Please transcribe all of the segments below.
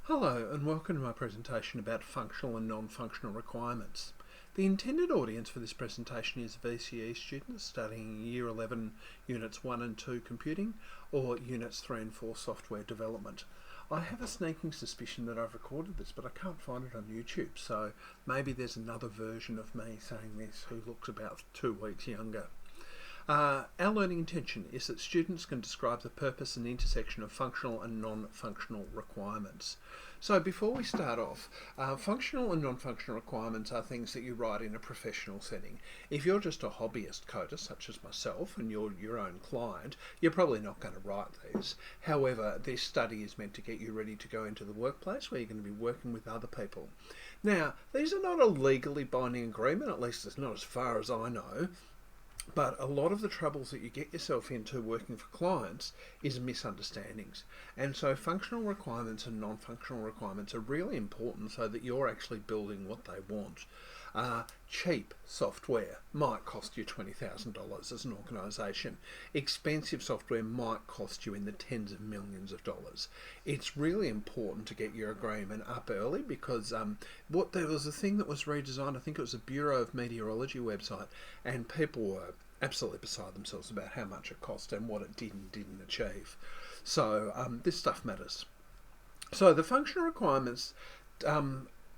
Hello and welcome to my presentation about functional and non-functional requirements. The intended audience for this presentation is VCE students studying Year 11 Units 1 and 2 Computing or Units 3 and 4 Software Development. I have a sneaking suspicion that I've recorded this, but I can't find it on YouTube, so maybe there's another version of me saying this who looks about 2 weeks younger. Our learning intention is that students can describe the purpose and intersection of functional and non-functional requirements. So before we start off, functional and non-functional requirements are things that you write in a professional setting. If you're just a hobbyist coder, such as myself, and you're your own client, you're probably not going to write these. However, this study is meant to get you ready to go into the workplace where you're going to be working with other people. Now, these are not a legally binding agreement, at least it's not as far as I know. But a lot of the troubles that you get yourself into working for clients is misunderstandings. And so functional requirements and non-functional requirements are really important so that you're actually building what they want. Cheap software might cost you $20,000 as an organisation. Expensive software might cost you in the tens of millions of dollars. It's really important to get your agreement up early because there was a thing that was redesigned, I think it was a Bureau of Meteorology website, and people were absolutely beside themselves about how much it cost and what it did and didn't achieve. So this stuff matters. So the functional requirements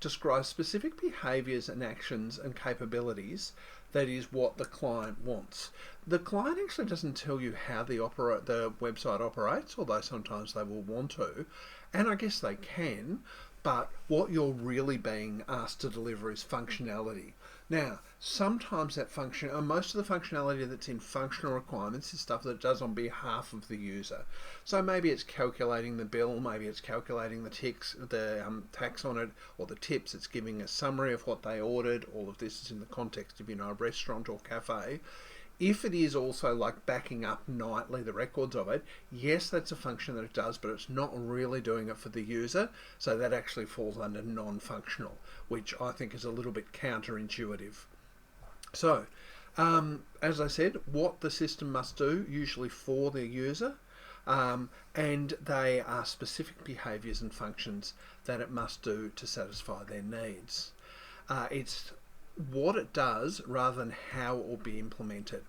describe specific behaviours and actions and capabilities. That is what the client wants. The client actually doesn't tell you how the website operates, although sometimes they will want to, and I guess they can, but what you're really being asked to deliver is functionality. Now, sometimes that most of the functionality that's in functional requirements is stuff that it does on behalf of the user. So maybe it's calculating the bill, maybe it's calculating the tax on it, or the tips. It's giving a summary of what they ordered. All of this is in the context of, a restaurant or cafe. If it is also like backing up nightly the records of it, yes, that's a function that it does, but it's not really doing it for the user, so that actually falls under non-functional, which I think is a little bit counterintuitive. So, as I said, what the system must do, usually for the user, and they are specific behaviours and functions that it must do to satisfy their needs. It's what it does rather than how it will be implemented.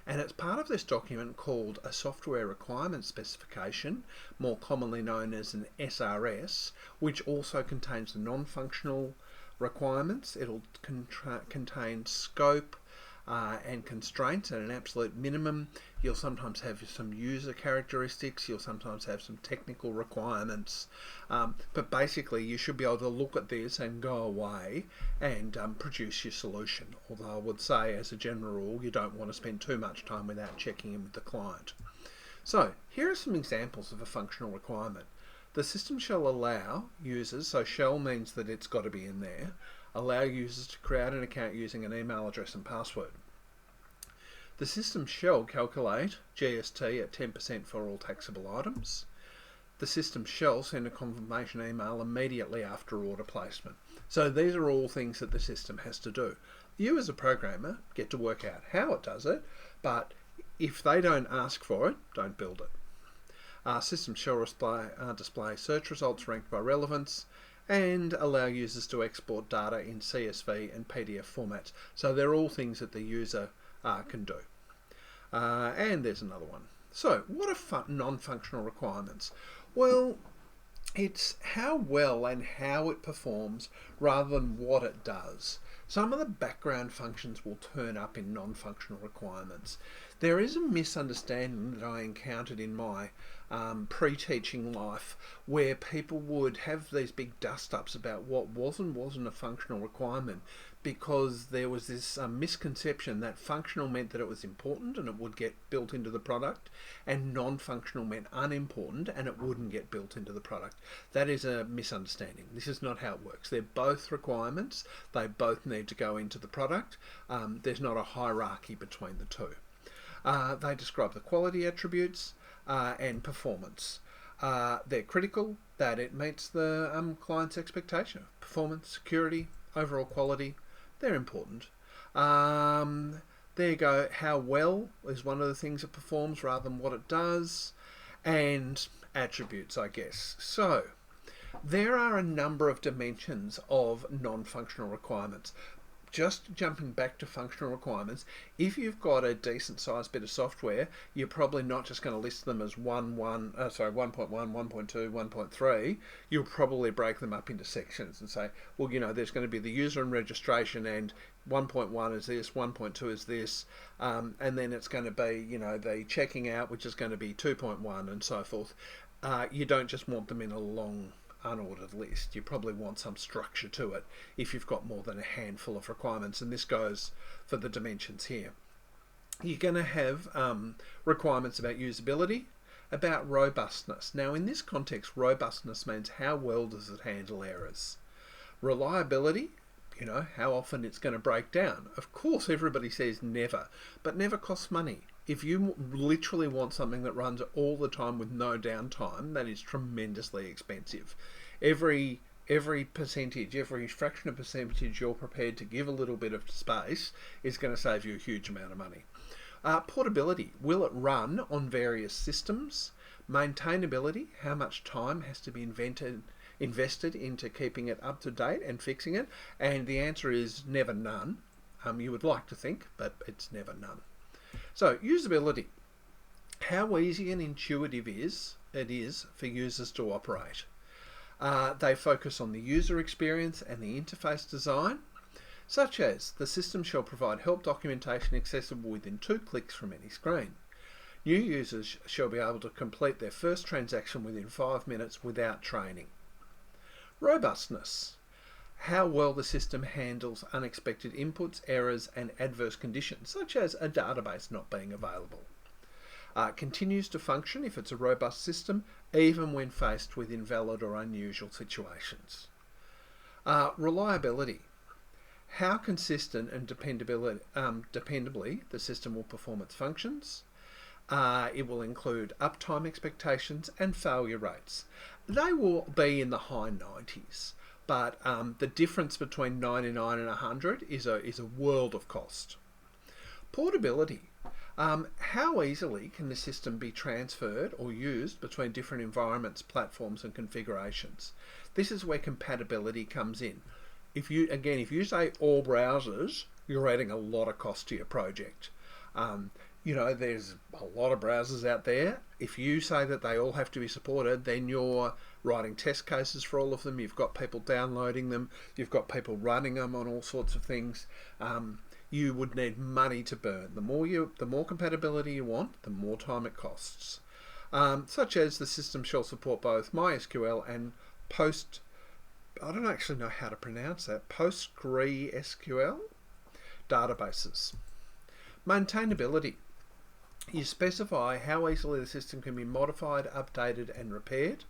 And it's part of this document called a Software Requirement Specification, more commonly known as an SRS, which also contains the non-functional requirements. It'll contain scope and constraints at an absolute minimum. You'll sometimes have some user characteristics, you'll sometimes have some technical requirements, but basically you should be able to look at this and go away and produce your solution. Although I would say, as a general rule, you don't want to spend too much time without checking in with the client. So here are some examples of a functional requirement. The system shall allow users, so shall means that it's got to be in there, allow users to create an account using an email address and password. The system shall calculate GST at 10% for all taxable items. The system shall send a confirmation email immediately after order placement. So these are all things that the system has to do. You as a programmer get to work out how it does it, but if they don't ask for it, don't build it. System shall display search results ranked by relevance, and allow users to export data in CSV and PDF formats. So they're all things that the user can do. And there's another one. So what are non-functional requirements? Well, it's how well and how it performs rather than what it does. Some of the background functions will turn up in non-functional requirements. There is a misunderstanding that I encountered in my pre-teaching life where people would have these big dust-ups about what was and wasn't a functional requirement because there was this misconception that functional meant that it was important and it would get built into the product, and non-functional meant unimportant and it wouldn't get built into the product. That is a misunderstanding. This is not how it works. They're both requirements. They both need to go into the product. There's not a hierarchy between the two. They describe the quality attributes and performance. They're critical that it meets the client's expectation. Performance, security, overall quality, they're important. There you go. How well is one of the things it performs rather than what it does. And attributes, I guess. So There are a number of dimensions of non-functional requirements. Just jumping back to functional requirements, if you've got a decent sized bit of software, you're probably not just going to list them as 1.1, 1.2, 1.3. You'll probably break them up into sections and say, well, there's going to be the user and registration, and 1.1 is this, 1.2 is this, and then it's going to be, the checking out, which is going to be 2.1, and so forth. You don't just want them in a long unordered list. You probably want some structure to it if you've got more than a handful of requirements, and this goes for the dimensions here. You're going to have requirements about usability, about robustness. Now in this context, robustness means how well does it handle errors. Reliability, how often it's going to break down. Of course everybody says never, but never costs money. If you literally want something that runs all the time with no downtime, that is tremendously expensive. Every percentage, every fraction of percentage you're prepared to give a little bit of space is going to save you a huge amount of money. Portability, will it run on various systems? Maintainability, how much time has to be invested into keeping it up to date and fixing it? And the answer is never none. You would like to think, but it's never none. So, usability. How easy and intuitive it is for users to operate. They focus on the user experience and the interface design, such as the system shall provide help documentation accessible within 2 clicks from any screen. New users shall be able to complete their first transaction within 5 minutes without training. Robustness. How well the system handles unexpected inputs, errors, and adverse conditions, such as a database not being available. Continues to function if it's a robust system, even when faced with invalid or unusual situations. Reliability. How consistent and dependably the system will perform its functions. It will include uptime expectations and failure rates. They will be in the high 90s. But the difference between 99 and 100 is a world of cost. Portability. How easily can the system be transferred or used between different environments, platforms, and configurations? This is where compatibility comes in. If you say all browsers, you're adding a lot of cost to your project. There's a lot of browsers out there. If you say that they all have to be supported, then you're writing test cases for all of them. You've got people downloading them. You've got people running them on all sorts of things. You would need money to burn. The more compatibility you want, the more time it costs. Such as the system shall support both MySQL and I don't actually know how to pronounce that, PostgreSQL databases. Maintainability. You specify how easily the system can be modified, updated, and repaired.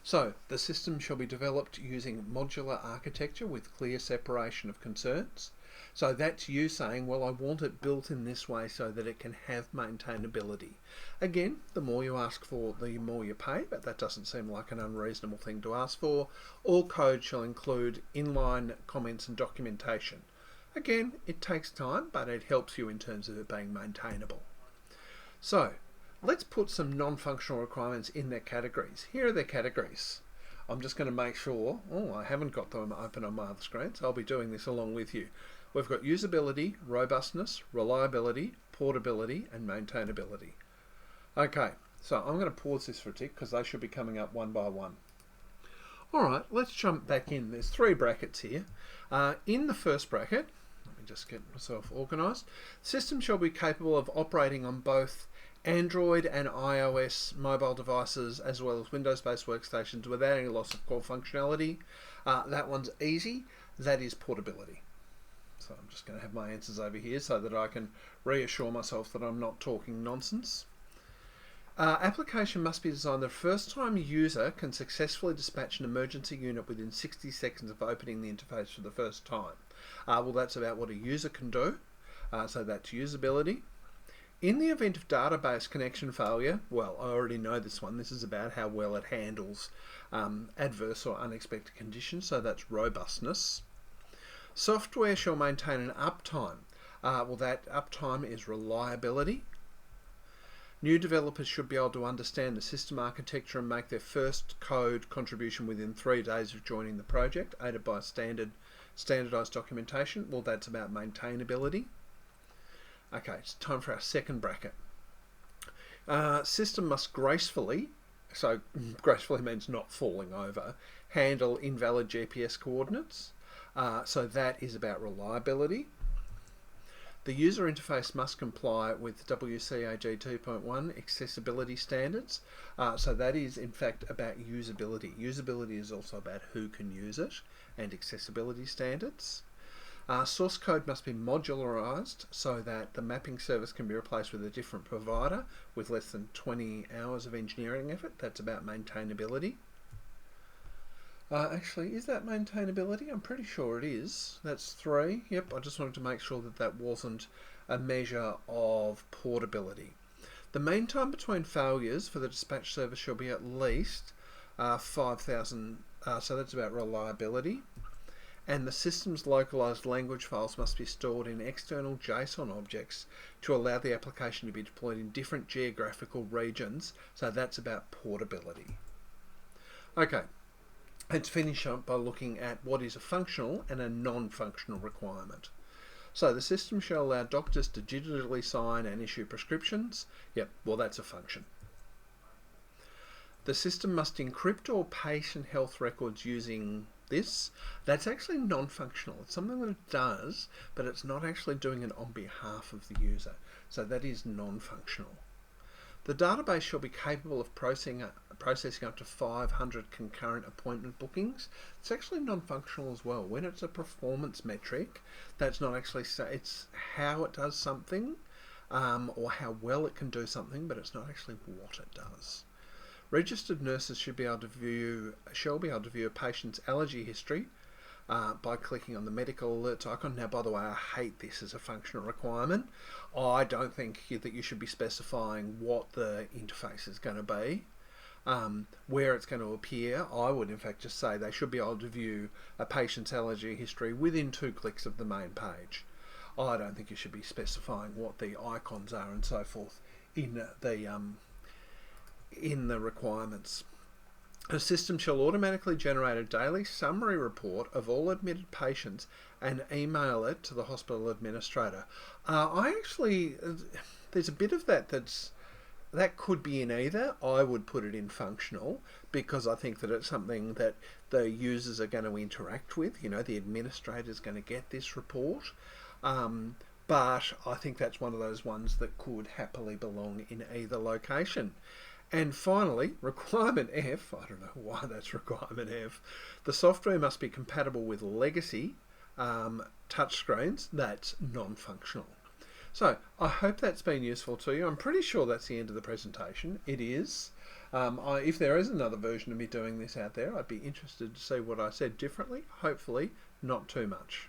So, the system shall be developed using modular architecture with clear separation of concerns. So that's you saying, well, I want it built in this way so that it can have maintainability. Again, the more you ask for, the more you pay, but that doesn't seem like an unreasonable thing to ask for. All code shall include inline comments and documentation. Again, it takes time, but it helps you in terms of it being maintainable. So, let's put some non-functional requirements in their categories. Here are their categories. I'm just going to make sure, I haven't got them open on my other screen, so I'll be doing this along with you. We've got usability, robustness, reliability, portability, and maintainability. Okay, so I'm going to pause this for a tick because they should be coming up one by one. Alright, let's jump back in. There's 3 brackets here. In the first bracket, let me just get myself organised. System shall be capable of operating on both Android and iOS mobile devices as well as Windows-based workstations without any loss of core functionality. That one's easy. That is portability. So I'm just going to have my answers over here so that I can reassure myself that I'm not talking nonsense. Application must be designed that a first-time user can successfully dispatch an emergency unit within 60 seconds of opening the interface for the first time. Well, that's about what a user can do. So that's usability. In the event of database connection failure, well, I already know this one. This is about how well it handles adverse or unexpected conditions. So that's robustness. Software shall maintain an uptime. Well, that uptime is reliability. New developers should be able to understand the system architecture and make their first code contribution within 3 days of joining the project, aided by standardized documentation. Well, that's about maintainability. Okay, it's time for our second bracket. System must gracefully, so gracefully means not falling over, handle invalid GPS coordinates. So that is about reliability. The user interface must comply with WCAG 2.1 accessibility standards. So that is in fact about usability. Usability is also about who can use it and accessibility standards. Source code must be modularized so that the mapping service can be replaced with a different provider with less than 20 hours of engineering effort. That's about maintainability. Actually, is that maintainability? I'm pretty sure it is. That's 3. Yep, I just wanted to make sure that that wasn't a measure of portability. The mean time between failures for the dispatch service shall be at least 5,000, so that's about reliability. And the system's localized language files must be stored in external JSON objects to allow the application to be deployed in different geographical regions, so that's about portability. Okay. Let's finish up by looking at what is a functional and a non-functional requirement. So the system shall allow doctors to digitally sign and issue prescriptions. Yep, well that's a function. The system must encrypt all patient health records using this. That's actually non-functional. It's something that it does, but it's not actually doing it on behalf of the user. So that is non-functional. The database shall be capable of processing up to 500 concurrent appointment bookings. It's actually non-functional as well. When it's a performance metric, that's not actually, it's how it does something or how well it can do something, but it's not actually what it does. Registered nurses shall be able to view a patient's allergy history by clicking on the medical alerts icon. Now, by the way, I hate this as a functional requirement. I don't think that you should be specifying what the interface is going to be, where it's going to appear. I would, in fact, just say they should be able to view a patient's allergy history within 2 clicks of the main page. I don't think you should be specifying what the icons are and so forth in the requirements. A system shall automatically generate a daily summary report of all admitted patients and email it to the hospital administrator. There's a bit of that could be in either. I would put it in functional because I think that it's something that the users are going to interact with. You know, the administrator is going to get this report. But I think that's one of those ones that could happily belong in either location. And finally, requirement F, I don't know why that's requirement F, the software must be compatible with legacy touchscreens. That's non-functional. So I hope that's been useful to you. I'm pretty sure that's the end of the presentation. It is. If there is another version of me doing this out there, I'd be interested to see what I said differently. Hopefully not too much.